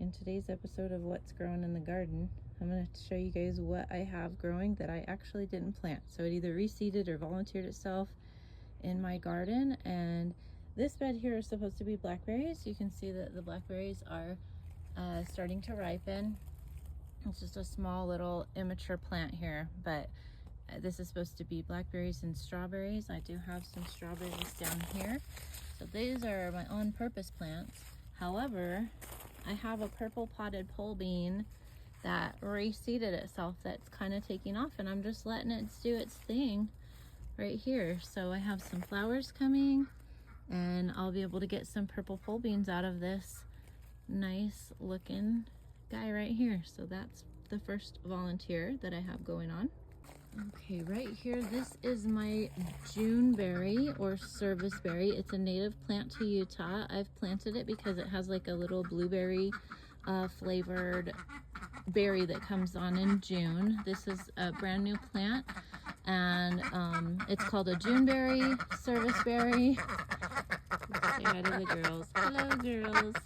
In today's episode of What's Growing in the Garden, I'm going to show you guys what I have growing that I actually didn't plant. So it either reseeded or volunteered itself in my garden. And this bed here is supposed to be blackberries. You can see that the blackberries are starting to ripen. It's just a small little immature plant here, but this is supposed to be blackberries and strawberries. I do have some strawberries down here. So these are my on-purpose plants. However, I have a purple potted pole bean that reseeded itself that's kind of taking off, and I'm just letting it do its thing right here. So I have some flowers coming, and I'll be able to get some purple pole beans out of this nice looking guy right here. So that's the first volunteer that I have going on. Okay, right here, this is my Juneberry or serviceberry. It's a native plant to Utah. I've planted it because it has like a little blueberry flavored berry that comes on in June. This is a brand new plant, and it's called a Juneberry serviceberry. Say hi to the girls. Hello, girls.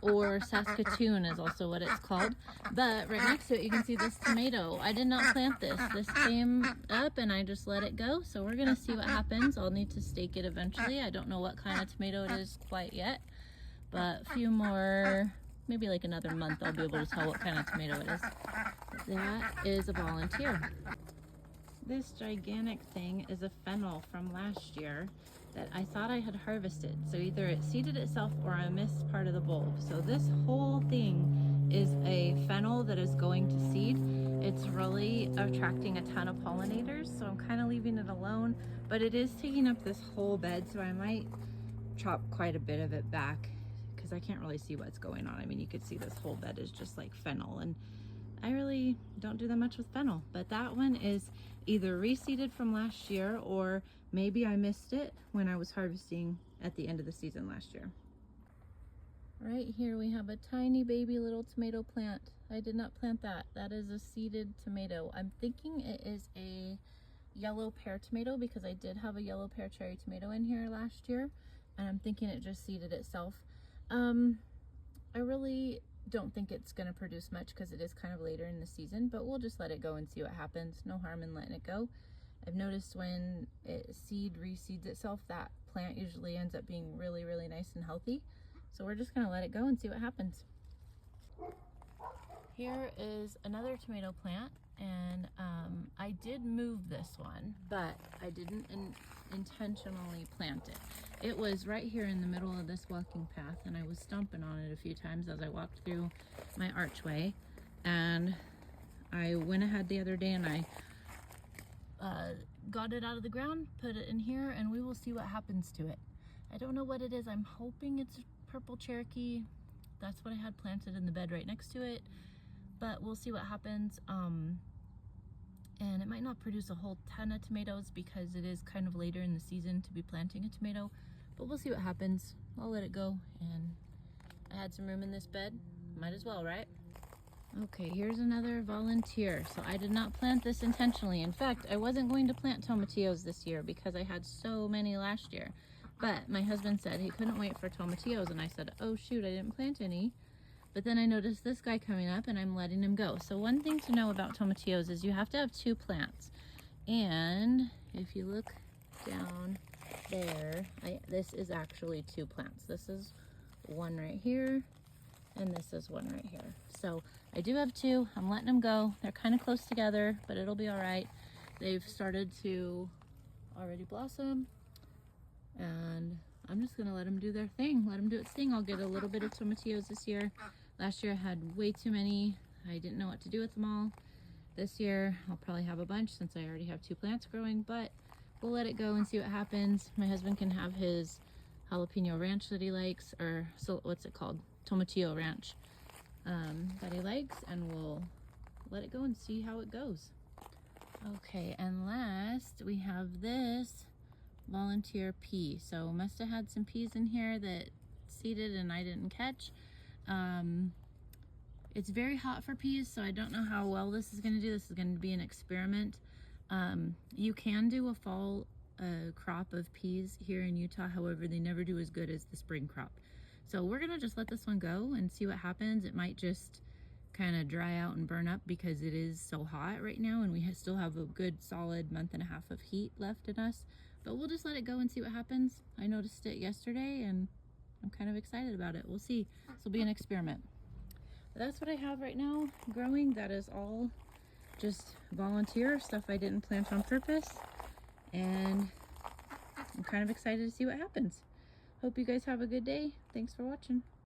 Or Saskatoon is also what it's called. But right next to it, you can see this tomato. I did not plant this. This came up and I just let it go. So we're going to see what happens. I'll need to stake it eventually. I don't know what kind of tomato it is quite yet. But a few more, maybe like another month, I'll be able to tell what kind of tomato it is. That is a volunteer. This gigantic thing is a fennel from last year that I thought I had harvested. So either it seeded itself or I missed part of the bulb. So this whole thing is a fennel that is going to seed. It's really attracting a ton of pollinators, so I'm kind of leaving it alone, but it is taking up this whole bed, so I might chop quite a bit of it back because I can't really see what's going on. I mean, you could see this whole bed is just like fennel, and I really don't do that much with fennel, but that one is either reseeded from last year or maybe I missed it when I was harvesting at the end of the season last year. Right here we have a tiny baby little tomato plant. I did not plant that. That is a seeded tomato. I'm thinking it is a yellow pear tomato because I did have a yellow pear cherry tomato in here last year, and I'm thinking it just seeded itself. I really don't think it's going to produce much because it is kind of later in the season, but we'll just let it go and see what happens. No harm in letting it go. I've noticed when it reseeds itself, that plant usually ends up being really, really nice and healthy. So we're just going to let it go and see what happens. Here is another tomato plant, and I did move this one, but I didn't intentionally plant it. It was right here in the middle of this walking path, and I was stomping on it a few times as I walked through my archway, and I went ahead the other day and I got it out of the ground, put it in here, and we will see what happens to it. I don't know what it is. I'm hoping it's purple Cherokee. That's what I had planted in the bed right next to it, but we'll see what happens. And it might not produce a whole ton of tomatoes because it is kind of later in the season to be planting a tomato, but we'll see what happens. I'll let it go, and I had some room in this bed. Might as well, right? Okay, here's another volunteer. So I did not plant this intentionally. In fact, I wasn't going to plant tomatillos this year because I had so many last year. But my husband said he couldn't wait for tomatillos, and I said, oh shoot, I didn't plant any. But then I noticed this guy coming up and I'm letting him go. So one thing to know about tomatillos is you have to have two plants. And if you look down there, this is actually two plants. This is one right here, and this is one right here. So I do have two. I'm letting them go. They're kind of close together, but it'll be all right. They've started to already blossom, and I'm just gonna let them do their thing. Let them do its thing. I'll get a little bit of tomatillos this year. Last year I had way too many. I didn't know what to do with them all. This year I'll probably have a bunch since I already have two plants growing, but we'll let it go and see what happens. My husband can have his jalapeno ranch that he likes, or so what's it called? Tomatillo ranch that he likes, and we'll let it go and see how it goes. Okay, and last we have this volunteer pea. So must have had some peas in here that seeded and I didn't catch. It's very hot for peas, so I don't know how well this is going to do. This is going to be an experiment. You can do a fall crop of peas here in Utah. However, they never do as good as the spring crop. So we're gonna just let this one go and see what happens. It might just kind of dry out and burn up because it is so hot right now, and we still have a good solid month and a half of heat left in us. But we'll just let it go and see what happens. I noticed it yesterday and I'm kind of excited about it. We'll see. This will be an experiment. But that's what I have right now growing. That is all just volunteer stuff I didn't plant on purpose, and I'm kind of excited to see what happens. Hope you guys have a good day. Thanks for watching.